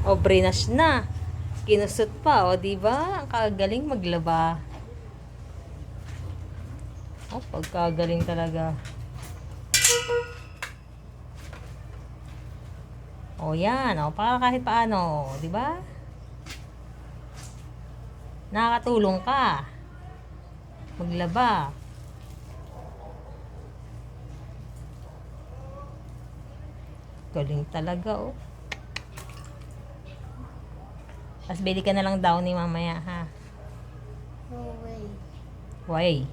O, brinas na. Kinusot pa, o, diba? Ang kagaling maglaba. O, pagkagaling talaga. O, yan. O, para kahit paano. Diba? Nakakatulong ka. Maglaba. Galing talaga, oh. Tapos bili ka na lang daw ni mamaya, ha? No way. Why?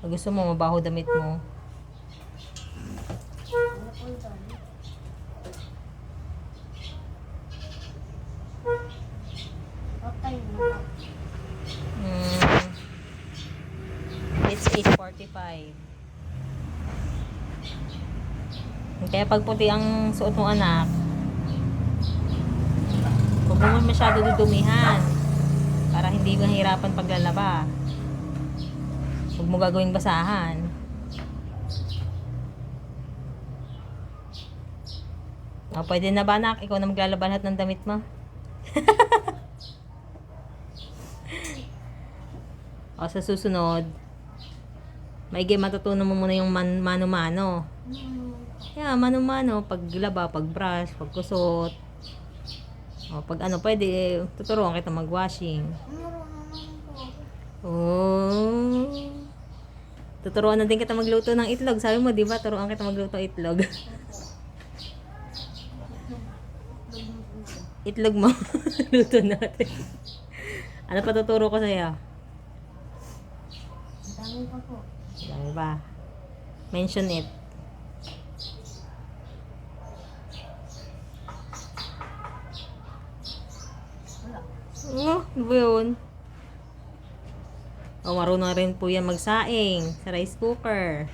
Pag gusto mo, mabaho damit mo. Ano po dami? Okay na. It's 8:45. Kaya pag puti ang suot mo, anak, huwag mo masyado dudumihan para hindi mahirapan paglalaba. Huwag mo gagawing basahan. O, pwede na ba, anak? Ikaw na maglalaba lahat ng damit mo? O, sa susunod, maigi matutunan mo muna yung mano-mano. Yeah, mano-mano, paglaba, pagbrush, pagkusot. O, pag ano, pwede, tuturuan kita mag-washing. Oh. Tuturuan na din kita magluto ng itlog. Sabi mo, di ba? Turuan kita magluto ng itlog. Itlog mo. Luto natin. Ano pa tuturo ko sa'yo? Dami pa po. Dami ba? Mention it. Wala. Oh, ano ba yun? O, marunong rin po yan magsaing sa rice cooker.